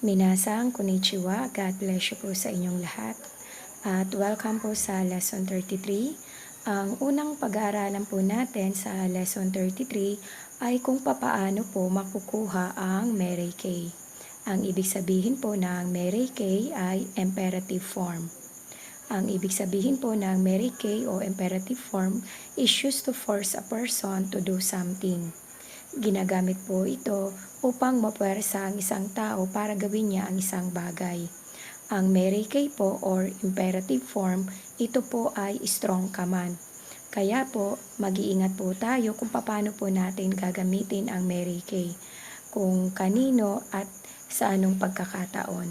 Minasang konnichiwa, God bless you po sa inyong lahat. At welcome po sa Lesson 33. Ang unang pag-aaralan po natin sa Lesson 33 ay kung papaano po makukuha ang Mary Kay. Ang ibig sabihin po ng Mary Kay ay imperative form. Ang ibig sabihin po ng Mary Kay o imperative form is used to force a person to do something. Ginagamit po ito upang mapuwersa ang isang tao para gawin niya ang isang bagay. Ang Mary Kay po or imperative form, ito po ay strong command. Kaya po, mag-iingat po tayo kung paano po natin gagamitin ang Mary Kay, kung kanino at sa anong pagkakataon.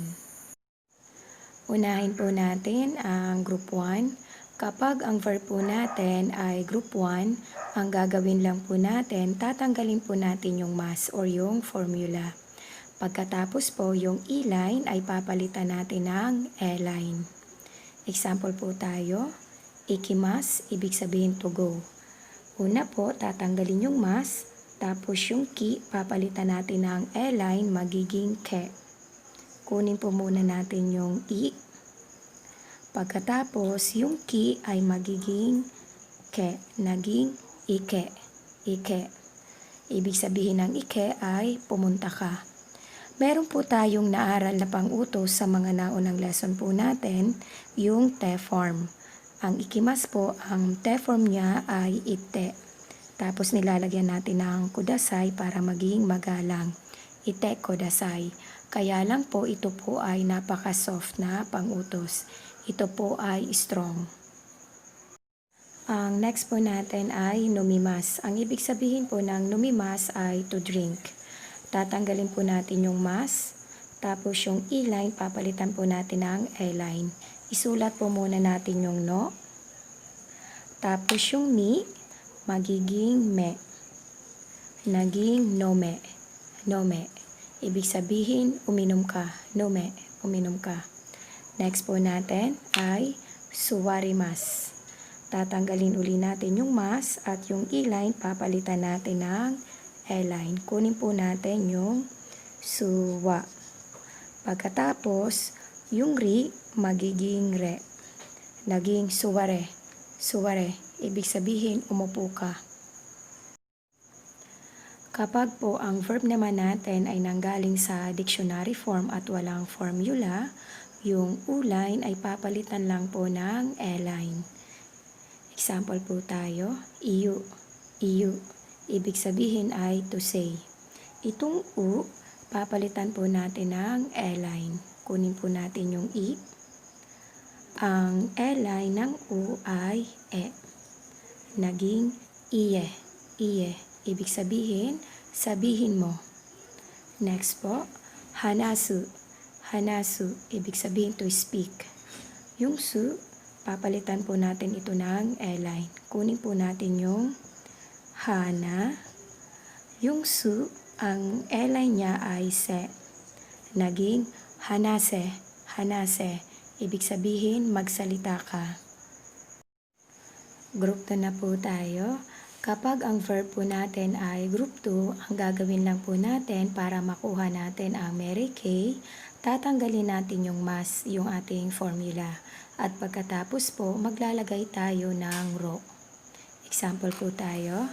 Unahin po natin ang group 1. Kapag ang verb po natin ay group 1, ang gagawin lang po natin, tatanggalin po natin yung mas or yung formula. Pagkatapos po, yung E-line ay papalitan natin ng E-line. Example po tayo, ikimas, ibig sabihin to go. Una po, tatanggalin yung mas, tapos yung ki, papalitan natin ng E-line, magiging ke. Kunin po muna natin yung I. Pagkatapos, yung ki ay magiging ke, naging ike, ike. Ibig sabihin ng ike ay pumunta ka. Meron po tayong naaral na pang-utos sa mga naunang lesson po natin, yung te form. Ang ikimas po, ang te form niya ay ite. Tapos nilalagyan natin ng kudasay para maging magalang. Ite kudasay. Kaya lang po ito po ay napaka-soft na pang-utos. Ito po ay strong. Ang next po natin ay numimas. Ang ibig sabihin po ng numimas ay to drink. Tatanggalin po natin yung mas, tapos yung E-line, papalitan po natin ng E-line. Isulat po muna natin yung no, tapos yung mi, magiging me. Naging nome, nome. Ibig sabihin, uminom ka, nome, uminom ka. Next po natin ay suwarimas. Tatanggalin uli natin yung mas at yung E-line, papalitan natin ng E-line. Kunin po natin yung suwa. Pagkatapos, yung ri, magiging re. Naging suware, suware. Ibig sabihin, umupo ka. Kapag po ang verb naman natin ay nanggaling sa dictionary form at walang formula, yung U-line ay papalitan lang po ng E-line. Example po tayo, iyo, iyo. Ibig sabihin ay to say. Itong U, papalitan po natin ng E-line. Kunin po natin yung I. Ang E-line ng U ay E. Naging iye, iye. Ibig sabihin, sabihin mo. Next po, hanasu. Hanasu, ibig sabihin to speak. Yung su, papalitan po natin ito ng E-line. Kunin po natin yung hana. Yung su, ang E-line niya ay se. Naging hanase, hanase. Ibig sabihin, magsalita ka. Group 2 na po tayo. Kapag ang verb po natin ay group 2, ang gagawin lang po natin para makuha natin ang Mary Kay, tatanggalin natin yung mas, yung ating formula. At pagkatapos po, maglalagay tayo ng ro. Example po tayo,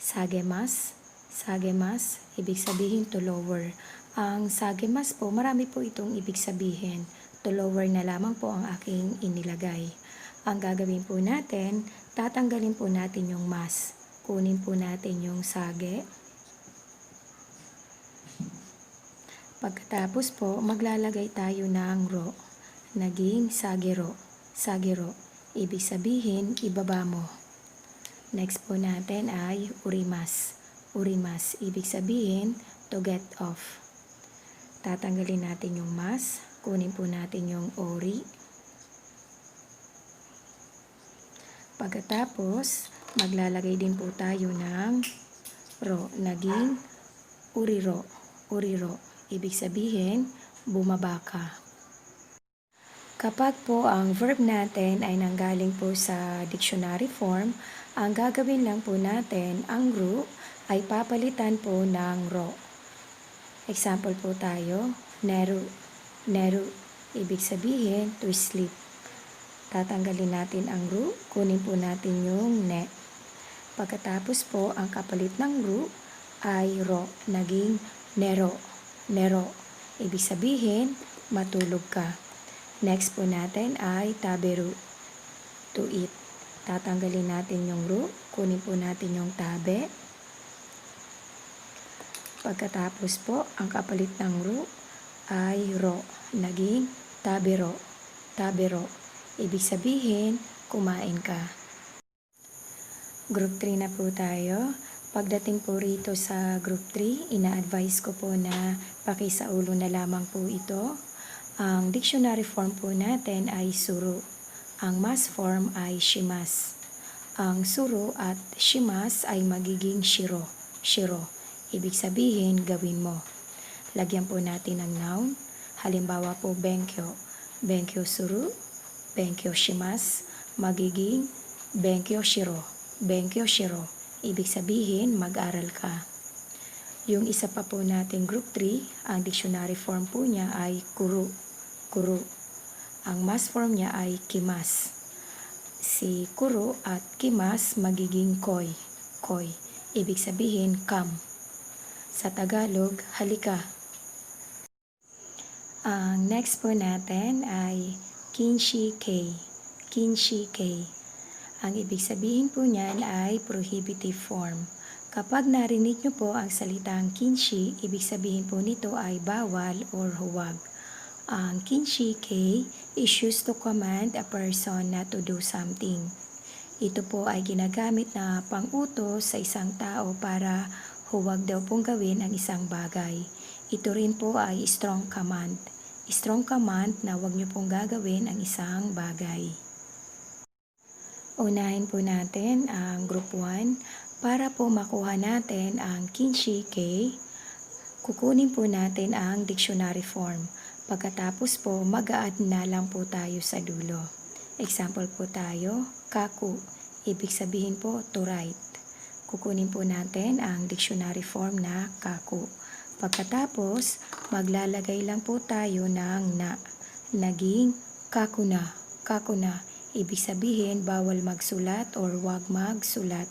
sagemas. Sagemas, ibig sabihin to lower. Ang sagemas po, marami po itong ibig sabihin. To lower na lamang po ang aking inilagay. Ang gagawin po natin, tatanggalin po natin yung mas. Kunin po natin yung sage. Pagkatapos po, maglalagay tayo ng ro. Naging sagero, sagero. Ibig sabihin, ibaba mo. Next po natin ay urimas. Urimas, ibig sabihin, to get off. Tatanggalin natin yung mas. Kunin po natin yung ori. Pagkatapos, maglalagay din po tayo ng ro. Naging uriro, uriro. Ibig sabihin, bumaba ka. Kapag po ang verb natin ay nanggaling po sa dictionary form, ang gagawin lang po natin, ang ru ay papalitan po ng ro. Example po tayo, neru, neru. Ibig sabihin, to sleep. Tatanggalin natin ang ru, kunin po natin yung ne. Pagkatapos po, ang kapalit ng ru ay ro, naging nero, nero. Ibig sabihin, matulog ka. Next po natin ay taberu, to eat. Tatanggalin natin yung ru, kunin po natin yung tabe. Pagkatapos po, ang kapalit ng ru ay ro, naging tabero, tabero. Ibig sabihin, kumain ka. Group 3 na po tayo. Pagdating po rito sa group 3, ina-advise ko po na pakisaulo na lamang po ito. Ang dictionary form po natin ay suru. Ang mass form ay shimas. Ang suru at shimas ay magiging shiro, shiro. Ibig sabihin, gawin mo. Lagyan po natin ng noun. Halimbawa po, benkyo. Benkyo suru, benkyo shimas, magiging benkyo shiro. Benkyo shiro. Ibig sabihin, mag-aral ka. Yung isa pa po natin group 3, ang dictionary form po niya ay kuru. Kuru. Ang mass form niya ay kimas. Si kuru at kimas magiging koy. Koy. Ibig sabihin, come. Sa Tagalog, halika. Ang next po natin ay kinshi kei. Kinshi kei. Ang ibig sabihin po niyan ay prohibitive form. Kapag narinig nyo po ang salitang kinshi, ibig sabihin po nito ay bawal or huwag. Ang kinshi kei is used to command a person not to do something. Ito po ay ginagamit na pang-utos sa isang tao para huwag daw pong gawin ang isang bagay. Ito rin po ay strong command. Strong command na huwag nyo pong gagawin ang isang bagay. Unahin po natin ang group 1. Para po makuha natin ang kinshi kei, kukunin po natin ang dictionary form. Pagkatapos po, mag-a-add na lang po tayo sa dulo. Example po tayo, kaku. Ibig sabihin po, to write. Kukunin po natin ang dictionary form na kaku. Pagkatapos, maglalagay lang po tayo ng na. Naging kakuna, kakuna. Ibig sabihin, bawal magsulat or wag magsulat.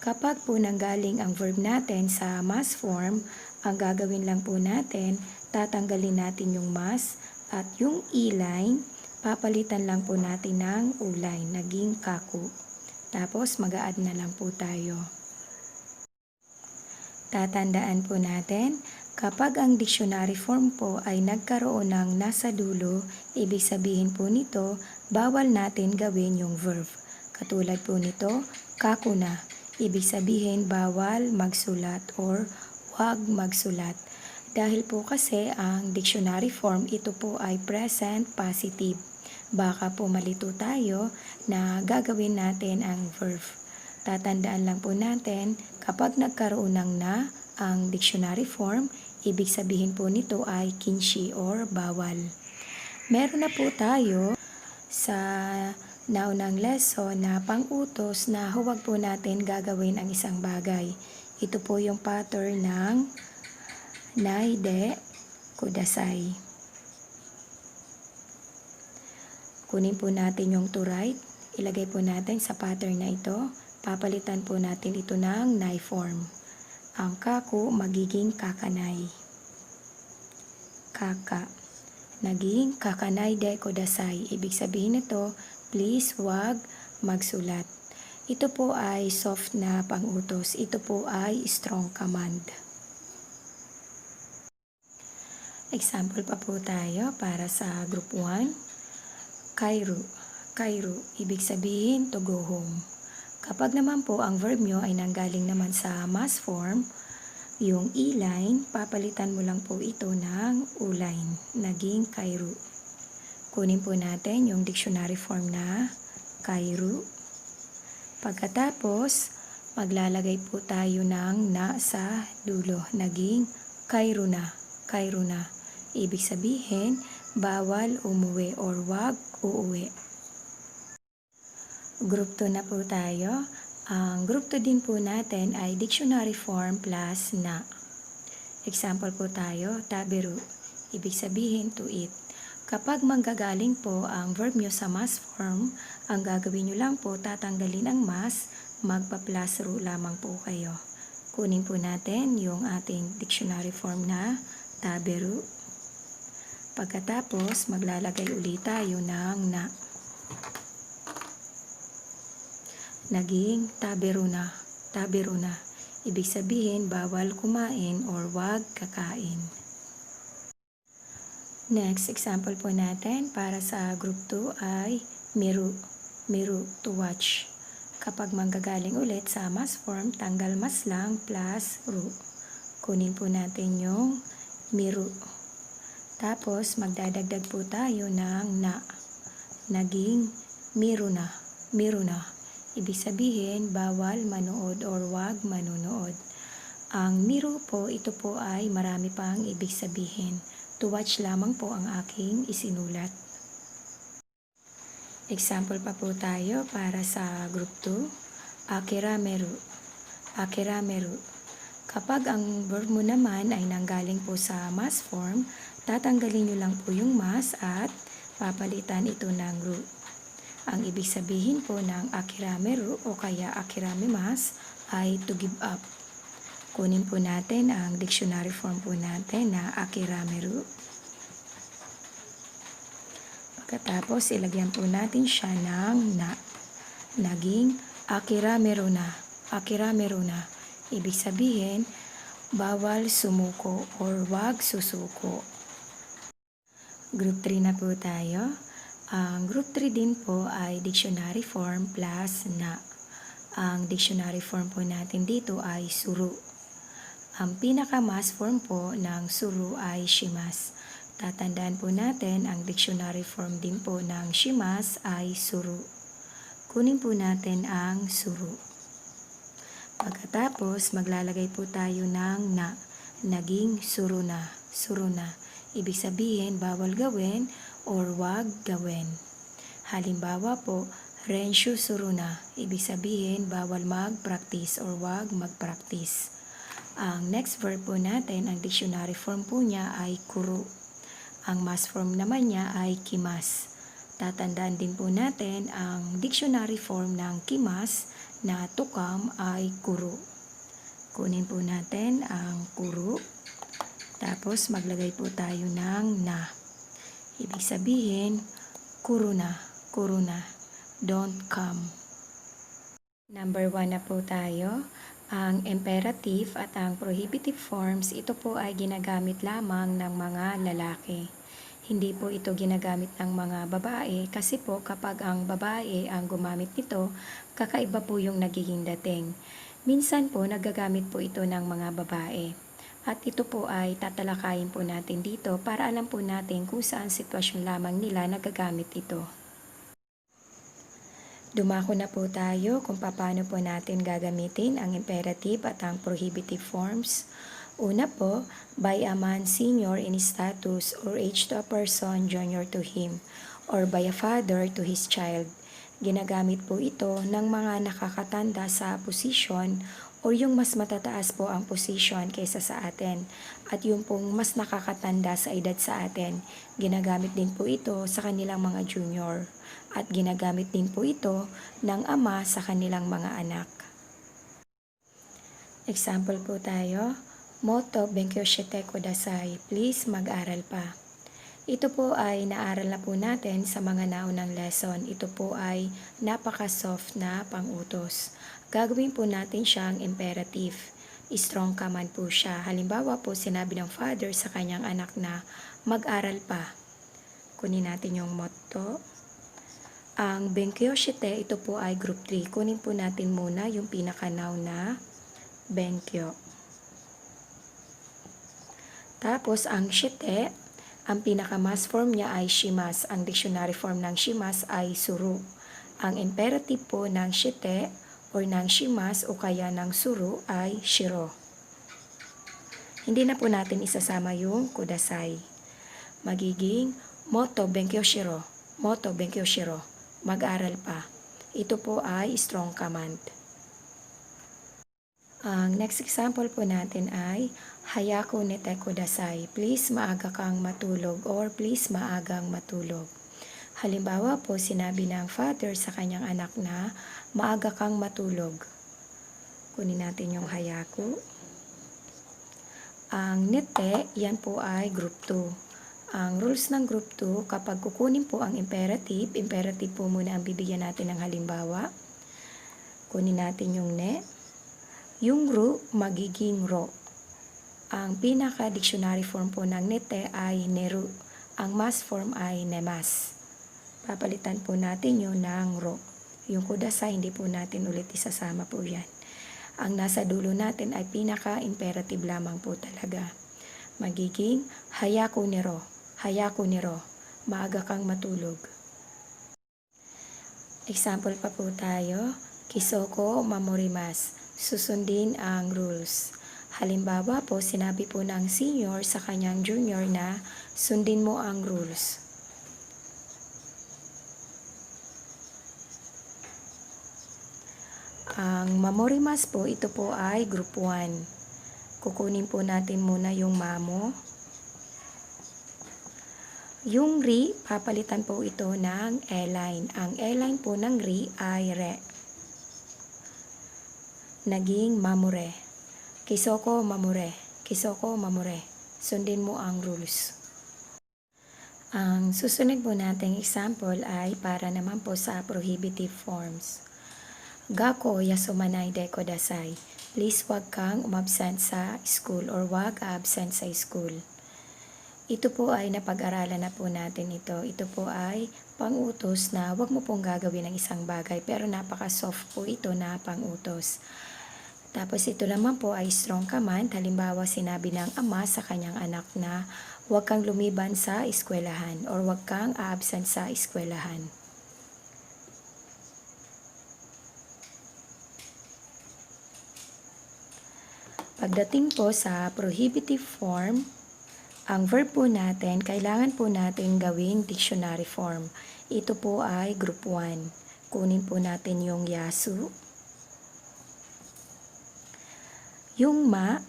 Kapag po nanggaling ang verb natin sa mass form, ang gagawin lang po natin, tatanggalin natin yung mass at yung e-line, papalitan lang po natin ng u-line, naging kaku. Tapos mag-a-add na lang po tayo. Tatandaan po natin, kapag ang dictionary form po ay nagkaroon ng nasa dulo, ibig sabihin po nito, bawal natin gawin yung verb. Katulad po nito, kakuna. Ibig sabihin, bawal magsulat or wag magsulat. Dahil po kasi ang dictionary form, ito po ay present positive. Baka po malito tayo na gagawin natin ang verb. Tatandaan lang po natin, kapag nagkaroon ng na ang dictionary form, ibig sabihin po nito ay kinshi or bawal. Meron na po tayo sa naunang lesson na pang-utos na huwag po natin gagawin ang isang bagay. Ito po yung pattern ng naide kudasai. Kunin po natin yung to write, ilagay po natin sa pattern na ito, papalitan po natin ito ng nai form. Ang kaku magiging kakanay. Kaka. Naging kakanay de kodasai. Ibig sabihin nito, please wag magsulat. Ito po ay soft na pang-utos. Ito po ay strong command. Example pa po tayo para sa group 1. Kairu. Kairu. Ibig sabihin to go home. Kapag naman po ang verb nyo ay nanggaling naman sa mass form, yung e-line, papalitan mo lang po ito ng u-line. Naging kairu. Kunin po natin yung dictionary form na kairu. Pagkatapos, maglalagay po tayo ng na sa dulo. Naging kairu na. Kairu na. Ibig sabihin, bawal umuwi or wag uuwi. Group 2 na po tayo. Ang group 2 din po natin ay dictionary form plus na. Example po tayo, taberu. ibig sabihin to eat. Kapag manggagaling po ang verb nyo sa mas form, ang gagawin nyo lang po, tatanggalin ang mas, magpa-plus ru lamang po kayo. Kunin po natin yung ating dictionary form na taberu. Pagkatapos, maglalagay ulit tayo ng na. Naging taberu na. Taberu na. Ibig sabihin, bawal kumain or wag kakain. Next example po natin para sa group 2 ay miru. Miru, to watch. Kapag manggagaling ulit sa mas form, tanggal mas lang plus ru. Kunin po natin yung miru. Tapos magdadagdag po tayo ng na. Naging miru na. Miru na. Ibig sabihin, bawal manood or wag manunood. Ang miru po, ito po ay marami pang ibig sabihin. To watch lamang po ang aking isinulat. Example pa po tayo para sa group 2. Akirameru. Akirameru. Kapag ang verb mo naman ay nanggaling po sa mas form, tatanggalin nyo lang po yung mas at papalitan ito ng ru. Ang ibig sabihin po ng akirameru o kaya akiramimas ay to give up. Kunin po natin ang dictionary form po natin na akirameru. Pagkatapos, ilagyan po natin siya ng na. Naging akirameru na. Akirameru na. Ibig sabihin, bawal sumuko or wag susuko. Group 3 na po tayo. Ang group 3 din po ay dictionary form plus na. Ang dictionary form po natin dito ay suru. Ang pinaka-mas form po ng suru ay shimas. Tatandaan po natin ang dictionary form din po ng shimas ay suru. Kunin po natin ang suru. Pagkatapos, maglalagay po tayo ng na. Naging suru na. Suru na. Ibig sabihin, bawal gawin or wag gawin. Halimbawa po, renshu suru na. Ibig sabihin, bawal mag-practice or wag mag-practice. Ang next verb po natin, ang dictionary form po niya ay kuru. Ang mas form naman niya ay kimas. Tatandaan din po natin ang dictionary form ng kimas na tukam ay kuru. Kunin po natin ang kuru. Tapos maglagay po tayo ng na. Ibig sabihin, kuru na. Kuru na. Don't come. Number 1 na po tayo. Ang imperative at ang prohibitive forms, ito po ay ginagamit lamang ng mga lalaki. Hindi po ito ginagamit ng mga babae kasi po kapag ang babae ang gumamit nito, kakaiba po yung nagiging dating. Minsan po nagagamit po ito ng mga babae. At ito po ay tatalakayin po natin dito para alam po natin kung saan sitwasyon lamang nila nagagamit ito. Dumako na po tayo kung paano po natin gagamitin ang imperative at ang prohibitive forms. Una po, by a man senior in status or age to a person junior to him, or by a father to his child. Ginagamit po ito ng mga nakakatanda sa posisyon o yung mas matataas po ang posisyon kaysa sa atin. At yung pong mas nakakatanda sa edad sa atin, ginagamit din po ito sa kanilang mga junior. At ginagamit din po ito ng ama sa kanilang mga anak. Example po tayo. Moto benkyou shite kudasai. Please mag-aral pa. Ito po ay naaral na po natin sa mga naunang lesson. Ito po ay napaka-soft na pang-utos. Gagawin po natin siyang imperative. Strong command po siya. Halimbawa po, sinabi ng father sa kanyang anak na mag-aral pa. Kunin natin yung motto. Ang benkyou shite, ito po ay group 3. Kunin po natin muna yung pinaka-noun na benkyou. Tapos ang shite, ang pinaka-mas form niya ay shimas. Ang dictionary form ng shimas ay suru. Ang imperative po ng shite or ng shimas o kaya ng suru ay shiro. Hindi na po natin isasama yung kudasai. Magiging moto benkyou shiro. Moto benkyou shiro. Mag-aral pa. Ito po ay strong command. Ang next example po natin ay Hayako nete kudasai. Please maaga kang matulog or please maagang matulog. Halimbawa po, sinabi ng father sa kanyang anak na maaga kang matulog. Kunin natin yung hayako. Ang nete, yan po ay group 2. Ang rules ng group 2, kapag kukunin po ang imperative po muna ang bibigyan natin ng halimbawa. Kunin natin yung ne. Yung ru, magiging ro. Ang pinaka-dictionary form po ng nete ay neru. Ang mass form ay nemas. Papalitan po natin yun ng ro. Yung kudasai, hindi po natin ulit isasama po yan. Ang nasa dulo natin ay pinaka-imperative lamang po talaga. Magiging hayako niro. Hayako niro. Maaga kang matulog. Example pa po tayo. Kisoko mamorimas. Susundin ang rules. Halimbawa po, sinabi po ng senior sa kanyang junior na sundin mo ang rules. Ang mamorimas po, ito po ay group 1. Kukunin po natin muna yung mamo. Yung ri, papalitan po ito ng e-line. Ang e-line po ng ri ay re. Naging mamure. Kisoko mamure. Kisoko mamure. Sundin mo ang rules. Ang susunod po nating example ay para naman po sa prohibitive forms. Gako yasumanay de kodasai. Please wag kang umabsent sa school or wag absent sa school. Ito po ay napag-aralan na po natin ito. Ito po ay pang-utos na wag mo pong gagawin ng isang bagay pero napaka-soft po ito na pang-utos. Tapos ito naman po ay strong command. Halimbawa, sinabi ng ama sa kanyang anak na huwag kang lumiban sa eskwelahan or huwag kang absent sa eskwelahan. Pagdating po sa prohibitive form, ang verb po natin, kailangan po natin gawing dictionary form. Ito po ay group 1. Kunin po natin yung yasu. Yung ma,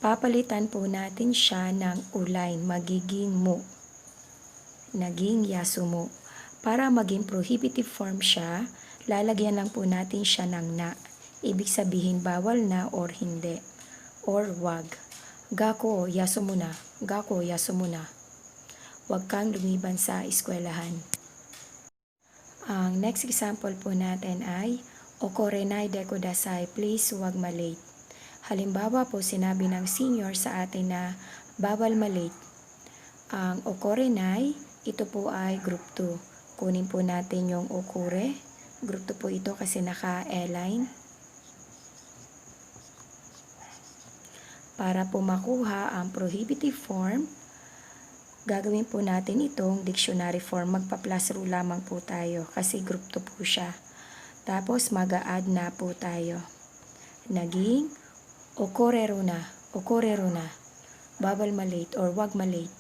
papalitan po natin siya ng uline, magiging mu. Naging yasu mu. Para maging prohibitive form siya, lalagyan lang po natin siya ng na. Ibig sabihin bawal na or hindi. Or wag. Gako yasu mo na. Gako yasu mo na. Wag kang lumiban sa eskwelahan. Ang next example po natin ay okorenai de kudasai. Please wag malate. Halimbawa po, sinabi ng senior sa atin na bawal malate. Ang okorenai, ito po ay group 2. Kunin po natin yung okure. Group 2 po ito kasi naka-e-line. Para po makuha ang prohibitive form, gagawin po natin itong dictionary form. Magpa-plus rule lamang po tayo kasi group 2 po siya. Tapos mag-a-add na po tayo. Naging okorero na. Okorero na. Bawal malate or wag malate.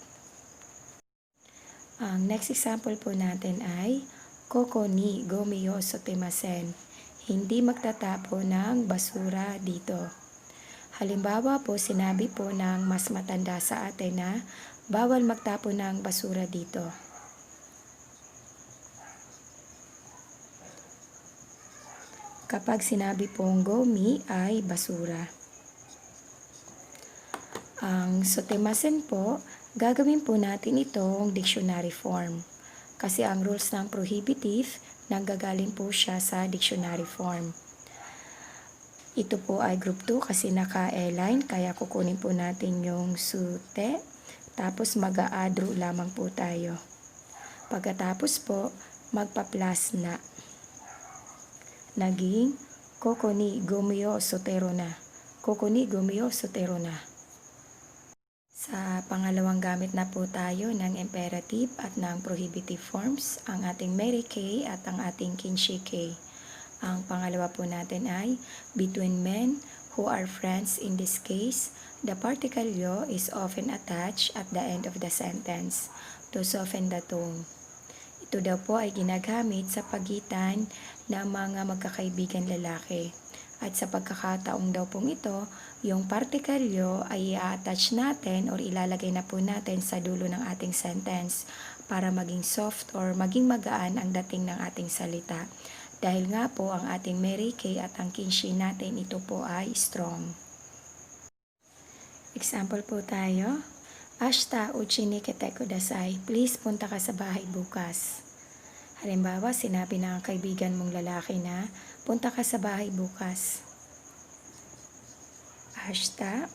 Ang next example po natin ay koko ni gomiyo sotemasen. Hindi magtatapo ng basura dito. Halimbawa po, sinabi po ng mas matanda sa atin na bawal magtapo ng basura dito. Kapag sinabi pong gomi ay basura. Ang sotemasen po, gagawin po natin itong dictionary form. Kasi ang rules ng prohibitive, nanggagaling po siya sa dictionary form. Ito po ay group 2 kasi naka-e-line, kaya kukunin po natin yung sute, tapos mag-a-add rule lamang po tayo. Pagkatapos po, magpa-plus na. Naging koko ni gomiyo sotero na. Koko ni gomiyo sotero na. Sa pangalawang gamit na po tayo ng imperative at ng prohibitive forms, ang ating Mary Kay at ang ating Kinshi Kay. Ang pangalawa po natin ay between men who are friends. In this case, the particle yo is often attached at the end of the sentence to soften the tone. Ito daw po ay ginagamit sa pagitan ng mga magkakaibigan lalaki. At sa pagkakataong daw pong ito, yung partikelyo ay i-attach natin or ilalagay na po natin sa dulo ng ating sentence para maging soft or maging magaan ang dating ng ating salita. Dahil nga po ang ating Mary Kay at ang kinshi natin, ito po ay strong. Example po tayo. Ashita uchi ni kite kudasai. Please punta ka sa bahay bukas. Halimbawa, sinabi ng kaibigan mong lalaki na, punta ka sa bahay bukas. Ashita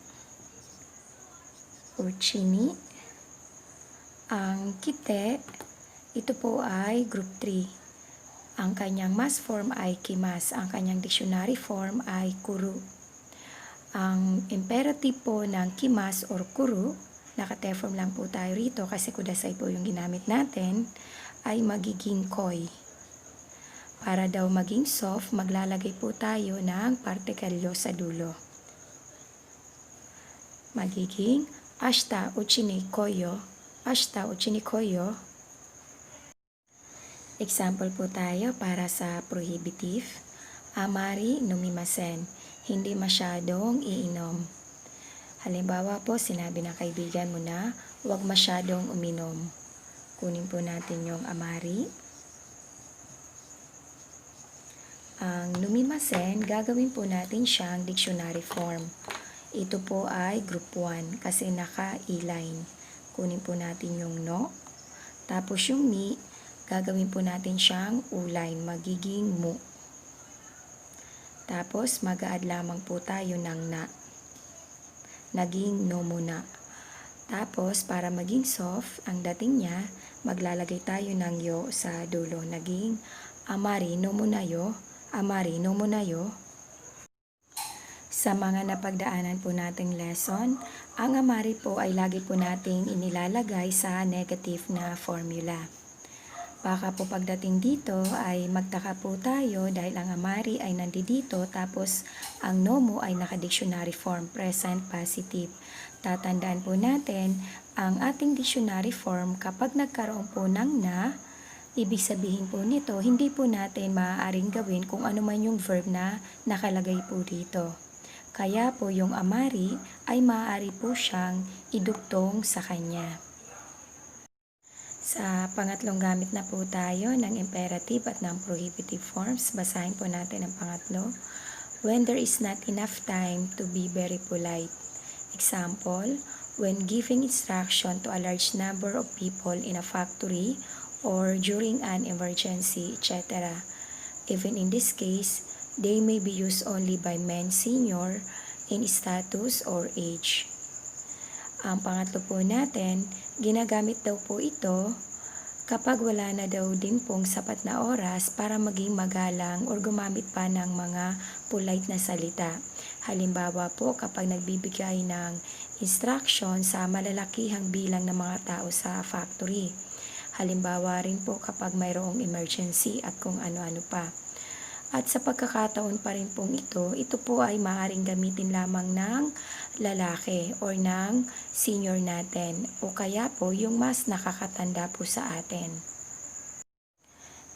uchi ni. Ang kite, ito po ay group 3. Ang kanyang mass form ay kimas. Ang kanyang dictionary form ay kuru. Ang imperative po ng kimas or kuru, naka-T-form lang po tayo rito kasi kudasai po yung ginamit natin, ay magiging koi. Para daw maging soft, maglalagay po tayo ng partikelyo sa dulo. Magiging ashita uchi ni koyo. Ashita uchi ni koyo. Example po tayo para sa prohibitive. Amari nomimasen. Hindi masyadong iinom. Halimbawa po, sinabi ng kaibigan mo na huwag masyadong uminom. Kunin po natin yung amari. Ang nomimasen, gagawin po natin siyang dictionary form. Ito po ay group 1 kasi naka-E-line. Kunin po natin yung no. Tapos yung mi, gagawin po natin siyang U-line, magiging mu. Tapos mag-a-add lamang po tayo ng na. Naging no muna. Tapos para maging soft, ang dating niya, maglalagay tayo ng yo sa dulo. Naging amari no munayo. Amari no munayo. Sa mga napagdaanan po nating lesson, ang amari po ay lagi po nating inilalagay sa negative na formula. Baka po pagdating dito ay magtaka po tayo dahil ang amari ay nandito tapos ang nomo ay naka-dictionary form, present positive. Tatandaan po natin ang ating dictionary form kapag nagkaroon po ng na, ibig sabihin po nito hindi po natin maaaring gawin kung ano man yung verb na nakalagay po dito. Kaya po yung amari ay maaari po siyang idugtong sa kanya. Sa pangatlong gamit na po tayo ng imperative at ng prohibitive forms. Basahin po natin ang pangatlo. When there is not enough time to be very polite. Example, when giving instruction to a large number of people in a factory or during an emergency, etc. Even in this case, they may be used only by men senior in status or age. Ang pangatlo po natin, ginagamit daw po ito kapag wala na daw din pong sapat na oras para maging magalang or gumamit pa ng mga polite na salita. Halimbawa po kapag nagbibigay ng instruction sa malalakihang bilang ng mga tao sa factory. Halimbawa rin po kapag mayroong emergency at kung ano-ano pa. At sa pagkakataon pa rin pong ito po ay maaaring gamitin lamang ng lalaki or ng senior natin o kaya po yung mas nakakatanda po sa atin.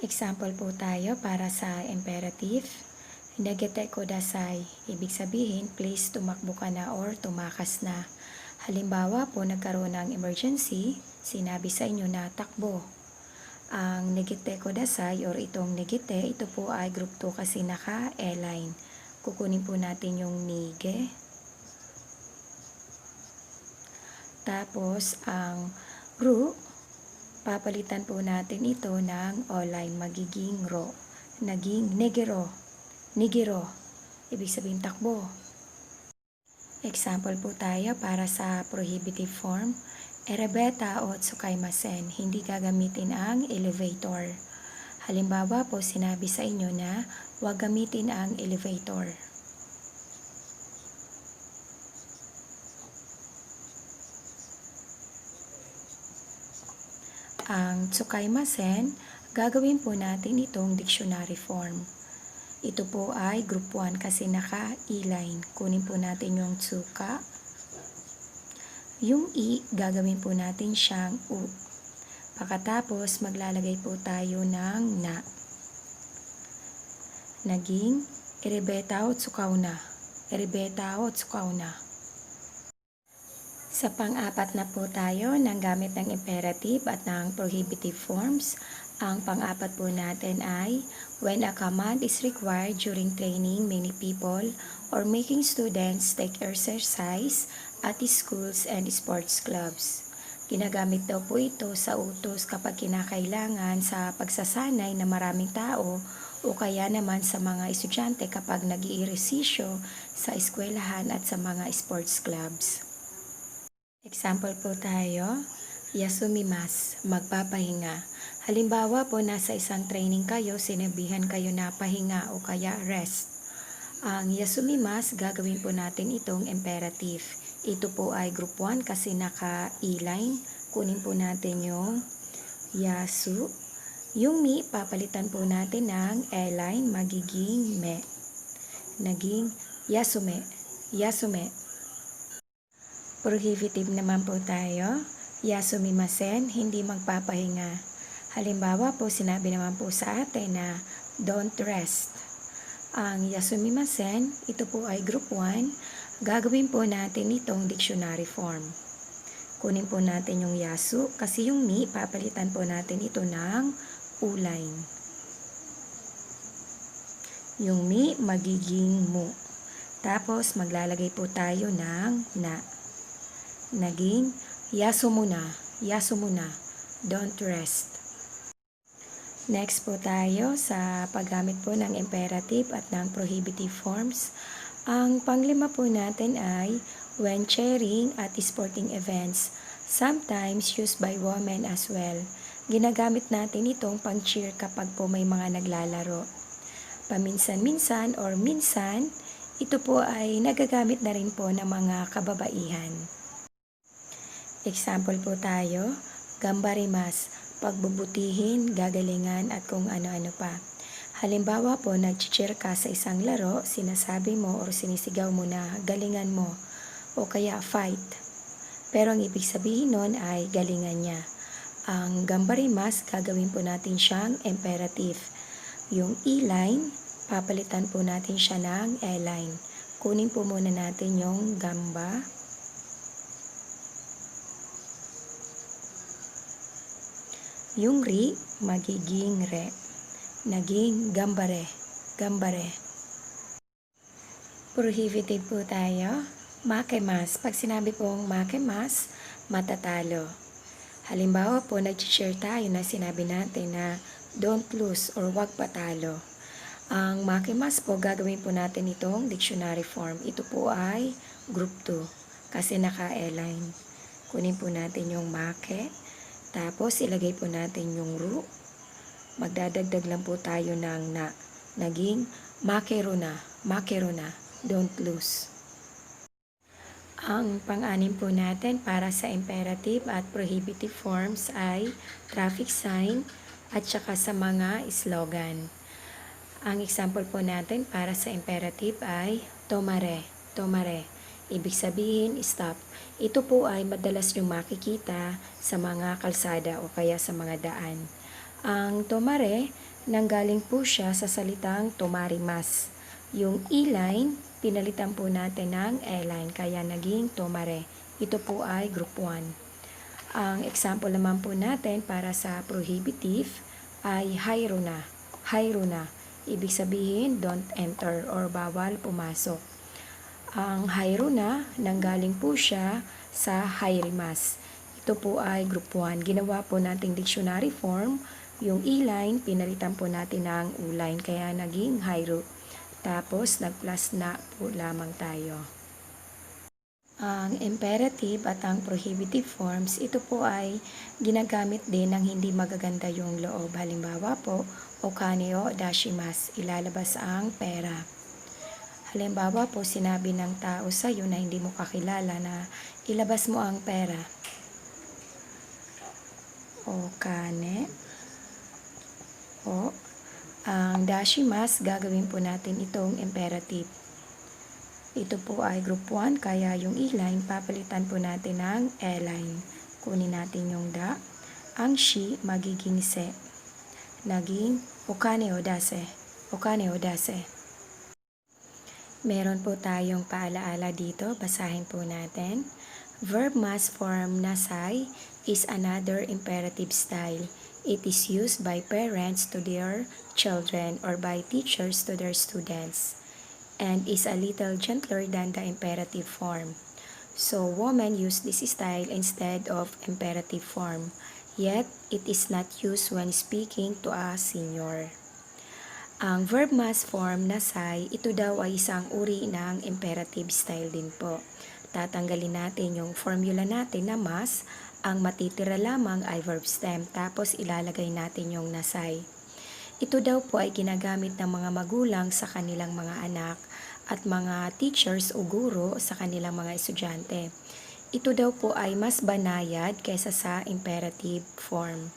Example po tayo para sa imperative. Nagete kudasai. Ibig sabihin, please tumakbo ka na or tumakas na. Halimbawa po nagkaroon ng emergency, sinabi sa inyo na takbo. Ang negite kudasai or itong negite, ito po ay group 2 kasi naka-E-line. Kukunin po natin yung nige. Tapos ang ru, papalitan po natin ito ng O-line, magiging ro. Naging negero. Nigero. Ibig sabihin takbo. Example po tayo para sa prohibitive form. Erebeta o tsukaimasen, hindi gagamitin ang elevator. Halimbawa po, sinabi sa inyo na huwag gamitin ang elevator. Ang tsukaimasen, gagawin po natin itong dictionary form. Ito po ay group 1 kasi naka-E-line. Kunin po natin yung tsuka. Yung i, gagawin po natin siyang u. Pagkatapos, maglalagay po tayo ng na. Naging Iribeta o tsukauna. Iribeta o tsukauna. Sa pang-apat na po tayo ng gamit ng imperative at ng prohibitive forms. Ang pang-apat po natin ay when a command is required during training many people or making students take exercise at schools and sports clubs. Ginagamit daw po ito sa utos kapag kinakailangan sa pagsasanay ng maraming tao o kaya naman sa mga estudyante kapag nag-iiresisyo sa eskwelahan at sa mga sports clubs. Example po tayo, yasumimas, magpapahinga. Halimbawa po, nasa isang training kayo, sinabihan kayo na pahinga o kaya rest. Ang yasumimas, gagawin po natin itong imperative. Ito po ay group 1 kasi naka-e-line. Kunin po natin yung yasu. Yung mi, papalitan po natin ng e-line, magiging me. Naging yasume, yasume. Prohibitive naman po tayo, yasumimasen, hindi magpapahinga. Halimbawa po, sinabi naman po sa atin na don't rest. Ang yasumimasen, ito po ay group 1, gagawin po natin itong dictionary form. Kunin po natin yung yasu, kasi yung mi, papalitan po natin ito ng u-line. Yung mi, magiging mu. Tapos, maglalagay po tayo ng na. Naging yasumuna, yasumuna, don't rest. Next po tayo sa paggamit po ng imperative at ng prohibitive forms. Ang panglima po natin ay when cheering at sporting events, sometimes used by women as well. Ginagamit natin itong pang-cheer kapag po may mga naglalaro. Paminsan-minsan or minsan, ito po ay nagagamit na rin po ng mga kababaihan. Example po tayo, gambarimas, pagbubutihin, gagalingan at kung ano-ano pa. Halimbawa po, nag-cheer ka sa isang laro, sinasabi mo o sinisigaw mo na galingan mo o kaya fight. Pero ang ibig sabihin nun ay galingan niya. Ang gambarimas, gagawin po natin siyang imperative. Yung e-line, papalitan po natin siya ng e-line. Kunin po muna natin yung gamba. Yung ri, magiging re. Naging gambare, gambare. Prohibited po tayo. Makemas. Pag sinabi pong makemas, matatalo. Halimbawa po, nag-share tayo na sinabi natin na don't lose or wag patalo. Ang makemas po, gagawin po natin itong dictionary form. Ito po ay group 2 kasi naka-e-line. Kunin po natin yung make. Tapos, ilagay po natin yung ru. Magdadagdag lang po tayo ng na. Naging makeruna, makeruna, don't lose. Ang pang-anim po natin para sa imperative at prohibitive forms ay traffic sign at saka sa mga slogan. Ang example po natin para sa imperative ay tomare, tomare. Ibig sabihin, stop. Ito po ay madalas nyo makikita sa mga kalsada o kaya sa mga daan. Ang tomare, nanggaling po siya sa salitang tomarimas. Yung e-line, pinalitan po natin ng e-line, kaya naging tomare. Ito po ay group 1. Ang example naman po natin para sa prohibitive ay hairuna, hairuna. Ibig sabihin, don't enter or bawal pumasok. Ang hairuna, nanggaling po siya sa hairimas. Ito po ay group 1. Ginawa po nating dictionary form. Yung e-line, pinalitan po natin ng u-line, kaya naging hairu. Tapos, nag-plus na po lamang tayo. Ang imperative at ang prohibitive forms, ito po ay ginagamit din ng hindi magaganda yung loob. Halimbawa po, okane o dashimas, ilalabas ang pera. Halimbawa po, sinabi ng tao sa iyo na hindi mo kakilala na ilabas mo ang pera. Okane o ang dashimas, gagawin po natin itong imperative. Ito po ay group 1, kaya yung e-line, papalitan po natin ng e-line. Kunin natin yung da. Ang shi, magiging se. Naging okane o dase. Okane o dase. Meron po tayong paalaala dito, basahin po natin. Verb must form nasay is another imperative style. It is used by parents to their children or by teachers to their students and is a little gentler than the imperative form. So women use this style instead of imperative form, yet it is not used when speaking to a senior. Ang verb must form na say, ito daw ay isang uri ng imperative style din po. Tatanggalin natin yung formula natin na must, ang matitira lamang ay verb stem, tapos ilalagay natin yung nasay. Ito daw po ay ginagamit ng mga magulang sa kanilang mga anak at mga teachers o guro sa kanilang mga estudyante. Ito daw po ay mas banayad kaysa sa imperative form.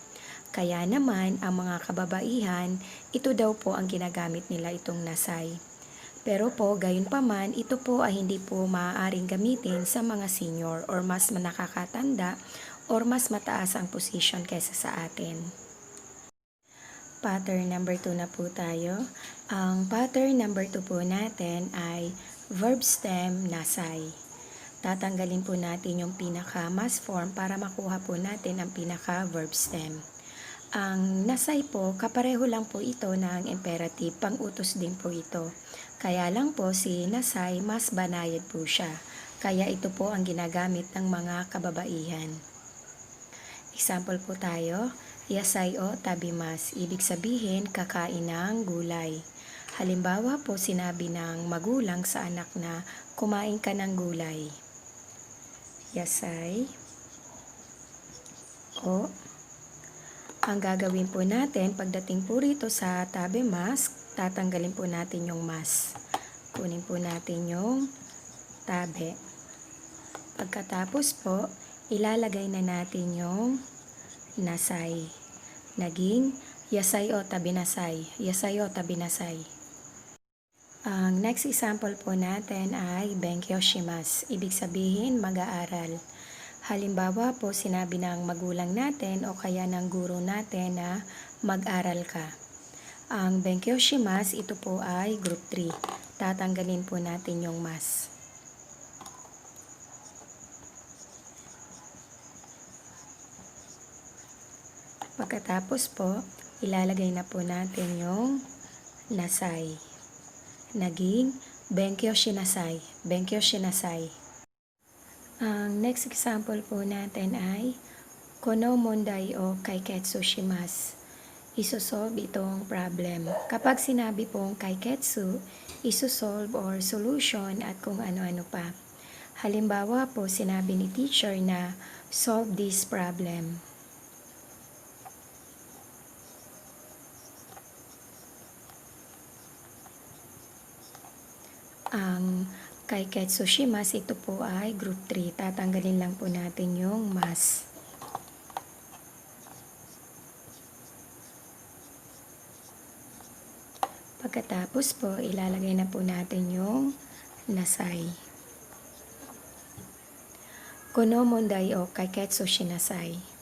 Kaya naman, ang mga kababaihan, ito daw po ang ginagamit nila itong nasay. Pero po, gayunpaman, ito po ay hindi po maaaring gamitin sa mga senior or mas nakakatanda or mas mataas ang position kaysa sa atin. Pattern number 2 na po tayo. Ang pattern number 2 po natin ay verb stem nasay. Tatanggalin po natin yung pinaka-must form para makuha po natin ang pinaka-verb stem. Ang nasay po, kapareho lang po ito ng imperative, pang-utos din po ito. Kaya lang po si nasay, mas banayad po siya. Kaya ito po ang ginagamit ng mga kababaihan. Example po tayo, yasay o tabimas, ibig sabihin kakain ng gulay. Halimbawa po sinabi ng magulang sa anak na kumain ka ng gulay. Yasay o ang gagawin po natin, pagdating po rito sa tabi mask, tatanggalin po natin yung mas. Kunin po natin yung tabi. Pagkatapos po, ilalagay na natin yung nasay. Naging yasay o tabinasay. Yasay o tabinasay. Ang next example po natin ay benkyo shimasu. Ibig sabihin mag-aaral. Halimbawa po, sinabi ng magulang natin o kaya ng guro natin na mag-aral ka. Ang benkyo shimasu, ito po ay group 3. Tatanggalin po natin yung mas. Pagkatapos po, ilalagay na po natin yung nasay. Naging benkyo shinasai. Benkyo shinasai. Ang next example po natin ay kono mondai o kaiketsu shimasu. Isosolve itong problem. Kapag sinabi pong kaiketsu, isosolve or solution at kung ano-ano pa. Halimbawa po, sinabi ni teacher na solve this problem. Ang kaiketsu shimasu, ito po ay group 3. Tatanggalin lang po natin yung mas. Pagkatapos po, ilalagay na po natin yung nasay. Kono mondai o kaiketsu shinasai.